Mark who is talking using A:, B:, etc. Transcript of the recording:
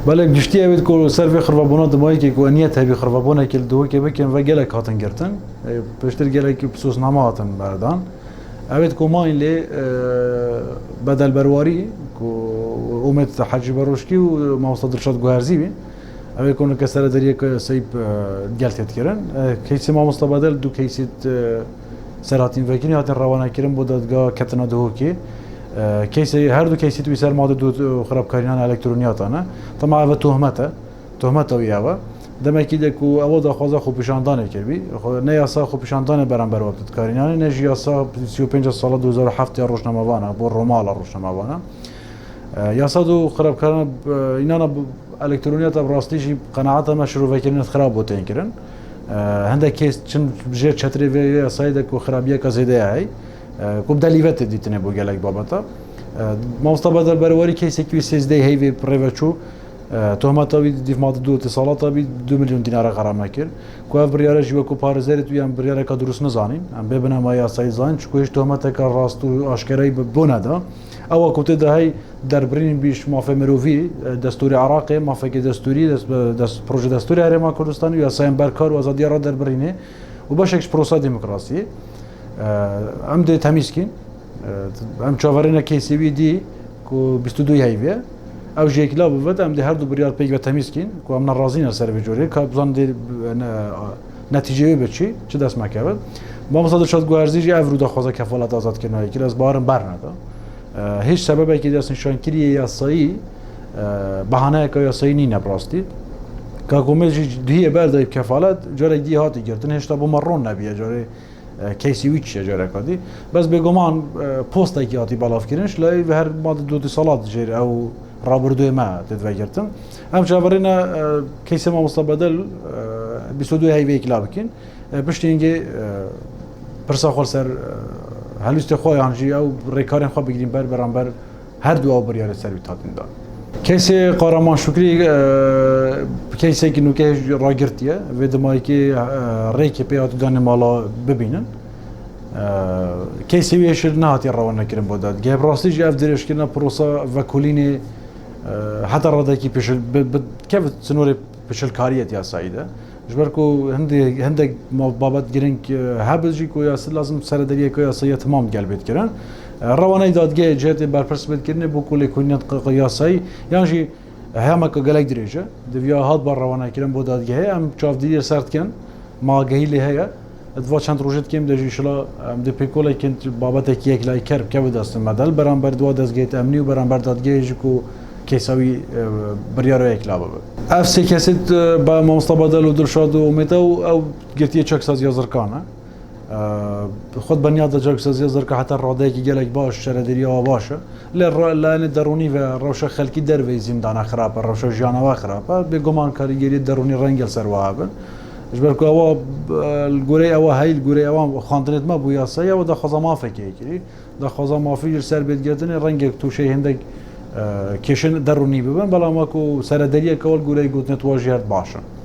A: بله گشتی اوید که سر خرابونا دمایی که نیت هبی خرابونا که دو که بکن و گله کاتن گرتن پشتر گله که بسوس نما هاتن بردان اوید که ما این لی بدل برواری که اومد حجی بروشکی و موصد رشاد گوهرزی بین اوید که اون کسر دریه که سیب گلتید کرن کیسی ما مستبدل دو کیسیت سراتین وکینی هاتن روانه کرن بود دادگاه کتنا دو کی کیسی هر دو کیسی توی سر ماده دو خرابکاریان الکترونیاتانه طبعا اوه تهمت اویاوه دمکی دکو اوه داخوازه خوب پیشاندانه کربی نه یاسا خوب پیشاندانه برام وقت کارینانه نه یاسا 35 سال 2007 یا روشنامه‌وانه بر رومال روشنامه‌وانه یاسا دو خرابکاران اینا الکترونیات براستیش قناعت مشروع وکیلن خراب بوده کرن هنده کیس چون جه چتری و یاسای دکو خرابیه کازیده ای کوب دلیوت دیتنه بو گلک بابتا مستبدل برواری کیسی که 13 هیوی پریوچو تهمت آبی دیف ماده دو اتصالات آبی 2 میلیون دینار غرامه کرد که اف بریاره جیو کو پارزری توی هم بریاره که درست نزانیم هم ببینم آیا سعی زان چکویش تهمت که راست و آشکاری بونه دا اول کوته دهی در برین بیش مافه مروفی دستوری عراقی مافه که دستوری دست پروژه دستوری هرما کردستانی یا سایم برکار و آزادی را در برینه و باشه اکش پروسه دموکراسی ام ده تمیز کن ام چاورین کیسی بی دی که 22 هیویه او جیکلا بود ام ده هر دو بریار پیگ و تمیز کن که ام نرازین سر بجوری که بزن ده نتیجه بچی چه دست مکبد با مصادر شد گوهرزی جی افرو دا خوزا کفالت آزاد کنایی که از بارم برنده هیچ سببی که دست نشان کری یاسایی بهانه که یاسایی نی نبراستی که کومل دیه بردای کفالت جاره دی هاتی گرتن هشتا بو مرون نبیه جاره کیسی ویچ جاره کردی بس به گمان پست کی آتی بالاف کردنش لای و هر ماده دو سالات جیر او رابردوی ما تدویرتن هم شاورنا کیسی ما مستبدل 22 هیوی کلاب کن پشت اینکه پرسا سر هلوست خواه هنجی او ریکارن خواه بگیریم برانبر هر دو آب بریار سر بیتاتین دار کیسی قهرمان شکری کیسی که نوکه راگرتیه و دمایی که ریک پیات دان مالا ببینن کیسی ویشر نهاتی روانه کرن بوداد گه براستی جه اف درش کرن پروسا و کلینی حتی راده کی پیشل کیف سنور پیشل کاریت یا سایده جبر کو هنده بابت گرین که هبزی کو یا لازم سردریه کو یا سایه تمام قلبت کرن روانه دادگاه جهت برپرس بد کردن بو کلی کنیت قیاسی یعنی همه که گلک درجه دویا هات بر روانه کردن بو دادگاه هم چاف دیر سرد کن ما گهیلی هیا ادوا چند روزت کم دجی شلا ام دی پیکولا کن بابت یک لای کرب که بود است مدل برام بر دو دادگاه امنی و برام بر دادگاه جو کیساوی بریاره یک لابه اف سی کسیت با مستبدل و درشاد و امید او گرتی چک ساز یازرکانه خود بنیاد جاک سازی زر که حتی راده کی گلک باش شردری آوا باشه لان درونی و روش خلکی در وی زندان خراب روش جانوا خراب به گمان کاریگری درونی رنگل سر وابن جبر کو آوا الگوری آوا هیل گوری آوا خاندنت ما بویا سیا و دا خزا ما فکری دا خزا ما فی سر بیت گردن رنگ تو شی هندک کشن درونی ببن بلا ما کو سردری کول گوری گوتنت واجهت باشه